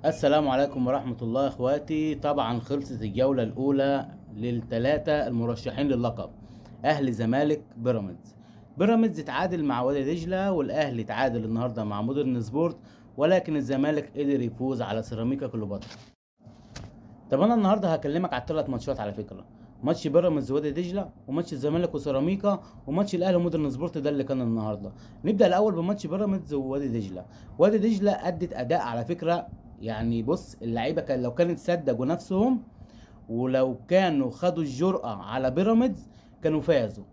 السلام عليكم ورحمة الله يا اخواتي. طبعا خلصت الجولة الأولى للثلاثة المرشحين للقب، أهلي زمالك بيراميدز. بيراميدز اتعادل مع وادي دجلة، والأهلي اتعادل النهاردة مع مودرن سبورت، ولكن الزمالك قدر يفوز على سيراميكا كليوباترا. طب أنا النهاردة هكلمك على الثلاث ماتشات على فكرة: ماتش بيراميدز ووادي دجلة، وماتش الزمالك وسيراميكا، وماتش الأهلي ومودرن سبورت. ده اللي كان النهاردة. نبدأ الأول بماتش بيراميدز ووادي دجلة. وادي دجلة أدت أداء على فكرة، يعني بص، اللعيبه كان لو كانت صدقوا نفسهم ولو كانوا خدوا الجرأة على بيراميدز كانوا فازوا.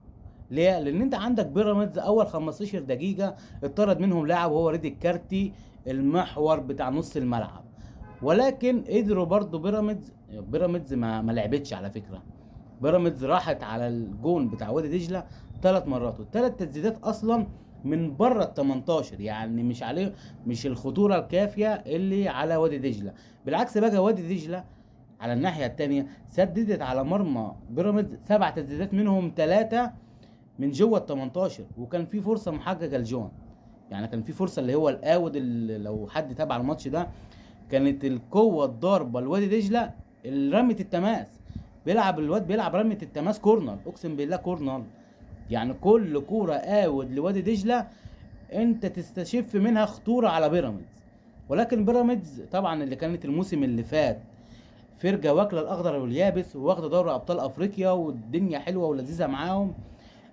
ليه؟ لان انت عندك بيراميدز اول 15 دقيقة اتطرد منهم لاعب وهو ريدي الكارتي، المحور بتاع نص الملعب. ولكن قدروا برضو بيراميدز ما لعبتش على فكرة. بيراميدز راحت على الجون بتاع وادي دجله 3 مرات، والثلاث تسديدات اصلا من بره ال 18، يعني مش عليه، مش الخطوره الكافيه اللي على وادي دجله. بالعكس بقى وادي دجله على الناحيه الثانيه سددت على مرمى بيراميدز 7 تسديدات، منهم 3 من جوه ال 18، وكان في فرصه محققه لجون. يعني كان في فرصه اللي هو الاوت، اللي لو حد تابع الماتش ده كانت القوه الضاربه لوادي دجله رميه التماس. الواد بيلعب رميه التماس كورنر، اقسم بالله كورنر. يعني كل كوره اوت لوادي دجله انت تستشف منها خطوره على بيراميدز. ولكن بيراميدز طبعا اللي كانت الموسم اللي فات فرقه واكله الاخضر واليابس، وواخده دوري ابطال افريقيا والدنيا حلوه ولذيذه معاهم،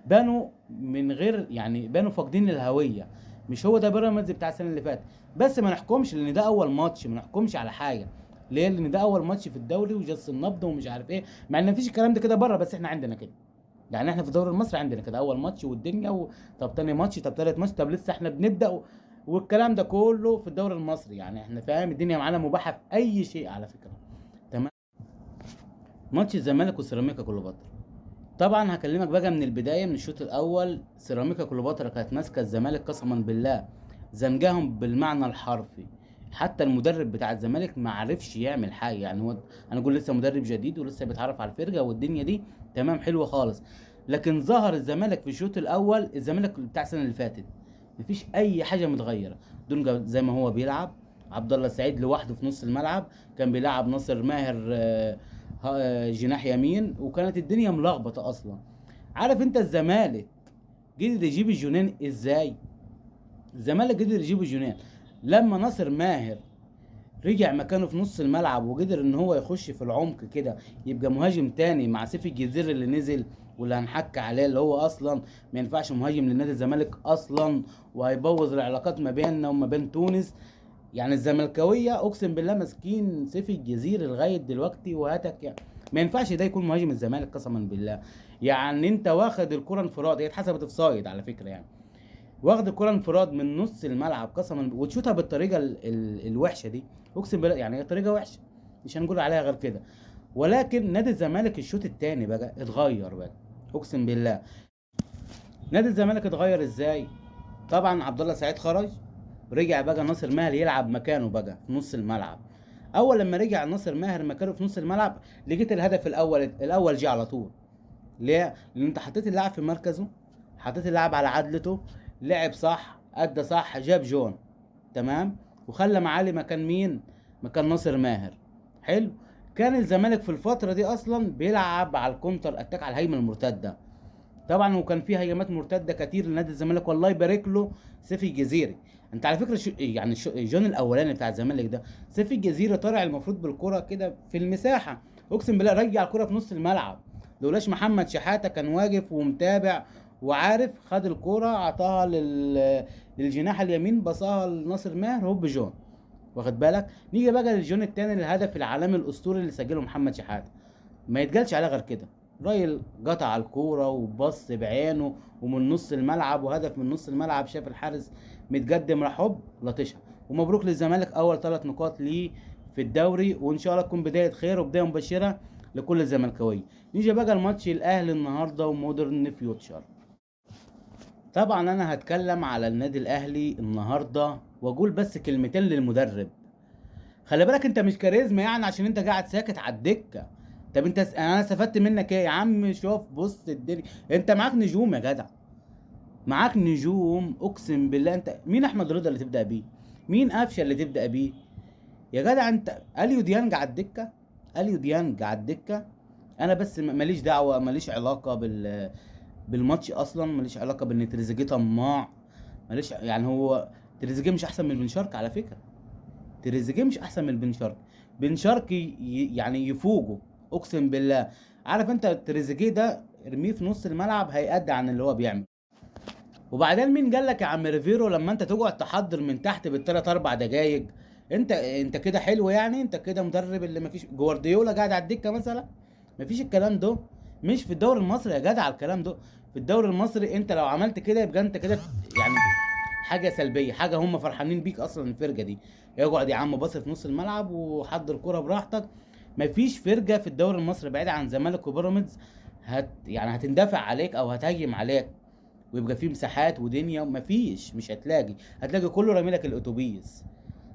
بانوا من غير، يعني بانوا فاقدين الهويه. مش هو ده بيراميدز بتاع السنه اللي فاتت. بس ما نحكمش لان ده اول ماتش، ما نحكمش على حاجه. ليه؟ لان ده اول ماتش في الدوري وجس النبض ومش عارف ايه، مع ان مفيش الكلام ده كده بره، بس احنا عندنا كده. يعني احنا في الدوري المصري عندنا كده اول ماتش والدنيا طب تاني ماتش، طب تالت ماتش، طب لسه احنا بنبدا والكلام ده كله في الدوري المصري. يعني احنا فاهم الدنيا معانا مباحه في اي شيء على فكره. تمام. ماتش الزمالك وسيراميكا كليوباترا، طبعا هكلمك بقى من البدايه، من الشوط الاول. سيراميكا كليوباترا كانت ماسكه الزمالك قسما بالله، زنجهم بالمعنى الحرفي. حتى المدرب بتاع الزمالك ما عرفش يعمل حاجه. يعني هو انا اقول لسه مدرب جديد ولسه بيتعرف على الفرقه والدنيا دي تمام حلوه خالص. لكن ظهر الزمالك في الشوط الاول، الزمالك بتاع السنه اللي فاتت مفيش اي حاجه متغيره. دونجا زي ما هو بيلعب، عبد الله السعيد لوحده في نص الملعب، كان بيلعب ناصر ماهر جناح يمين، وكانت الدنيا ملخبطه اصلا. عارف انت الزمالك قدر يجيب الجونين ازاي؟ الزمالك قدر يجيب الجونين لما ناصر ماهر رجع مكانه في نص الملعب، وقدر ان هو يخش في العمق كده، يبقى مهاجم تاني مع سيف الجزير اللي نزل واللي هنحكي عليه، اللي هو اصلا ما ينفعش مهاجم لنادي الزمالك اصلا، وهيبوظ العلاقات ما بيننا وما بين تونس. يعني الزملكاويه اقسم بالله ماسكين سيف الجزير لغايه دلوقتي وهاتك يعني. ما ينفعش ده يكون مهاجم الزمالك قسما بالله. يعني انت واخد الكره انفراد، هي اتحسبت اوفسايد على فكره يعني. واخد الكره انفراد من نص الملعب قسما وتشوتها بالطريقه الوحشه دي. اقسم بالله يعني هي طريقه وحشه، مش هنقول عليها غير كده. ولكن نادي الزمالك الشوط الثاني بقى اتغير بقى، اقسم بالله. نادي الزمالك اتغير ازاي؟ طبعا عبد الله سعيد خرج، رجع بقى ناصر ماهر يلعب مكانه بقى في نص الملعب. اول لما رجع ناصر ماهر مكانه في نص الملعب لقيت الهدف الاول جه على طول. ليه؟ لان انت حطيت اللاعب في مركزه، حطيت اللاعب على عدلته، لعب صح، ادى صح، جاب جون. تمام. وخلى معالي مكان مين؟ مكان ناصر ماهر. حلو. كان الزمالك في الفتره دي اصلا بيلعب على الكونتر اتاك، على الهجمه المرتده. طبعا وكان في هجمات مرتده كتير لنادي الزمالك، والله يبارك له سيفي الجزيري. انت على فكره يعني الجون الاولاني بتاع الزمالك ده سيفي الجزيري طالع المفروض بالكره كده في المساحه، اقسم بالله رجع الكره في نص الملعب. لولاش محمد شحاته كان واقف ومتابع وعارف، خد الكره عطاها للجناح اليمين، بصاها لناصر ماهر، هوب جون. واخد بالك؟ نيجي بقى للجون الثاني، الهدف العالمي الاسطوري اللي سجله محمد شحاته، ما يتقالش عليه غير كده. راجل قطع الكوره وبص بعينه ومن نص الملعب، وهدف من نص الملعب، شاف الحارس متقدم راح هوب لطشها. ومبروك للزمالك اول 3 نقاط ليه في الدوري، وان شاء الله تكون بدايه خير وبدايه مبشره لكل الزملكاويه. نيجي بقى الماتش الاهلي النهارده ومودرن فيوتشر. طبعا انا هتكلم على النادي الاهلي النهارده واقول بس كلمتين للمدرب. خلي بالك انت مش كاريزما يعني عشان انت قاعد ساكت على الدكه. طب انت انا استفدت منك ايه يا عم؟ شوف بص الدنيا، انت معاك نجوم يا جدع، معاك نجوم اقسم بالله. انت مين احمد رضا اللي تبدا بيه؟ مين قفشه اللي تبدا بيه؟ يا جدع انت اليو ديانج على الدكه، اليو ديانج على الدكه. انا بس ماليش دعوه، ماليش علاقه بالماتش اصلا، ماليش علاقه بان تريزيجيه طماع، ماليش يعني. هو تريزيجيه مش احسن من بن شرقي على فكره، تريزيجيه مش احسن من بن شرقي. بن شرقي يعني يفوقه، اقسم بالله. عارف انت تريزيجيه ده ارميه في نص الملعب هيأدي عن اللي هو بيعمل. وبعدين مين قال لك يا عم ريفيرو لما انت تقعد تحضر من تحت بالثلاث اربع دقايق؟ انت كده حلو يعني؟ انت كده مدرب اللي مفيش جوارديولا قاعد على الدكه مثلا؟ مفيش الكلام ده. مش في الدوري المصري يا جدع الكلام ده. في الدوري المصري انت لو عملت كده يبقى انت كده يعني حاجه سلبيه، حاجه هم فرحانين بيك اصلا الفرقه دي. يقعد يا عم باص في نص الملعب وحضر كرة براحتك. مفيش فرقه في الدوري المصري بعيد عن زمالك وبيراميدز يعني هتندفع عليك او هتهاجم عليك ويبقى فيه مساحات ودنيا. مفيش، مش هتلاقي كله رامي لك الاتوبيس.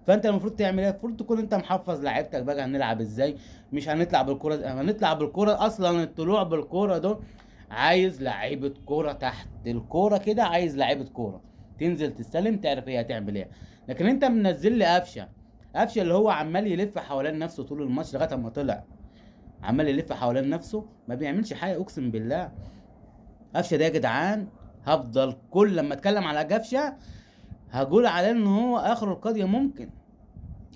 فانت المفروض تعمل ايه؟ المفروض تكون انت محفظ لعيبتك بقى هنلعب ازاي. مش هنطلع بالكرة، هنطلع بالكرة اصلا الطلوع بالكرة ده عايز لعيبة كورة تحت الكورة كده، عايز لعيبة كورة تنزل تستلم تعرف ايه هتعمل ايه. لكن انت منزل لي قفشه، قفشه اللي هو عمال يلف حوالين نفسه طول الماتش لغايه اما طلع، عمال يلف حوالين نفسه ما بيعملش حاجه اقسم بالله. قفشه ده يا جدعان هفضل كل لما اتكلم على قفشه هقول عليه ان هو اخر القضيه ممكن،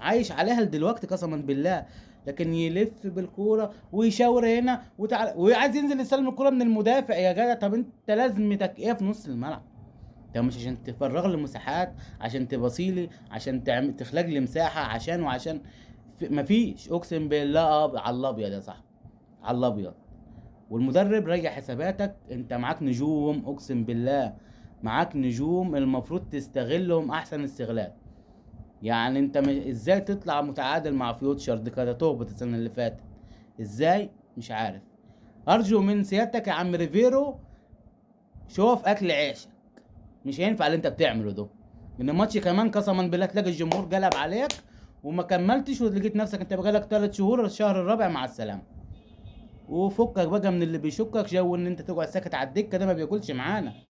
عايش عليها لدلوقتي قسما بالله. لكن يلف بالكوره ويشاور هنا وتعالى وعايز ينزل يستلم الكوره من المدافع. يا جدع طب انت لازمتك ايه في نص الملعب؟ ده مش عشان تفرغ لي مساحات، عشان تبصيلي، عشان تخلق لي مساحه، عشان وعشان مفيش. اقسم بالله على الابيض يا صاحبي، على الابيض. والمدرب راجع حساباتك، انت معاك نجوم اقسم بالله، معاك نجوم المفروض تستغلهم احسن استغلال. يعني انت ازاي تطلع متعادل مع فيوتشر دي كده تهبط السنه اللي فاتت؟ ازاي؟ مش عارف. ارجو من سيادتك يا عم ريفيرو شوف اكل عيشك، مش هينفع اللي انت بتعمله ده. ان الماتش كمان قسما بالله تلاقي الجمهور قلب عليك وما كملتش ولقيت نفسك انت بقالك 3 شهور الشهر الرابع مع السلامه. وفكك بقى من اللي بيشكك جو ان انت تقعد ساكت على الدكه ده ما بياكلش معانا.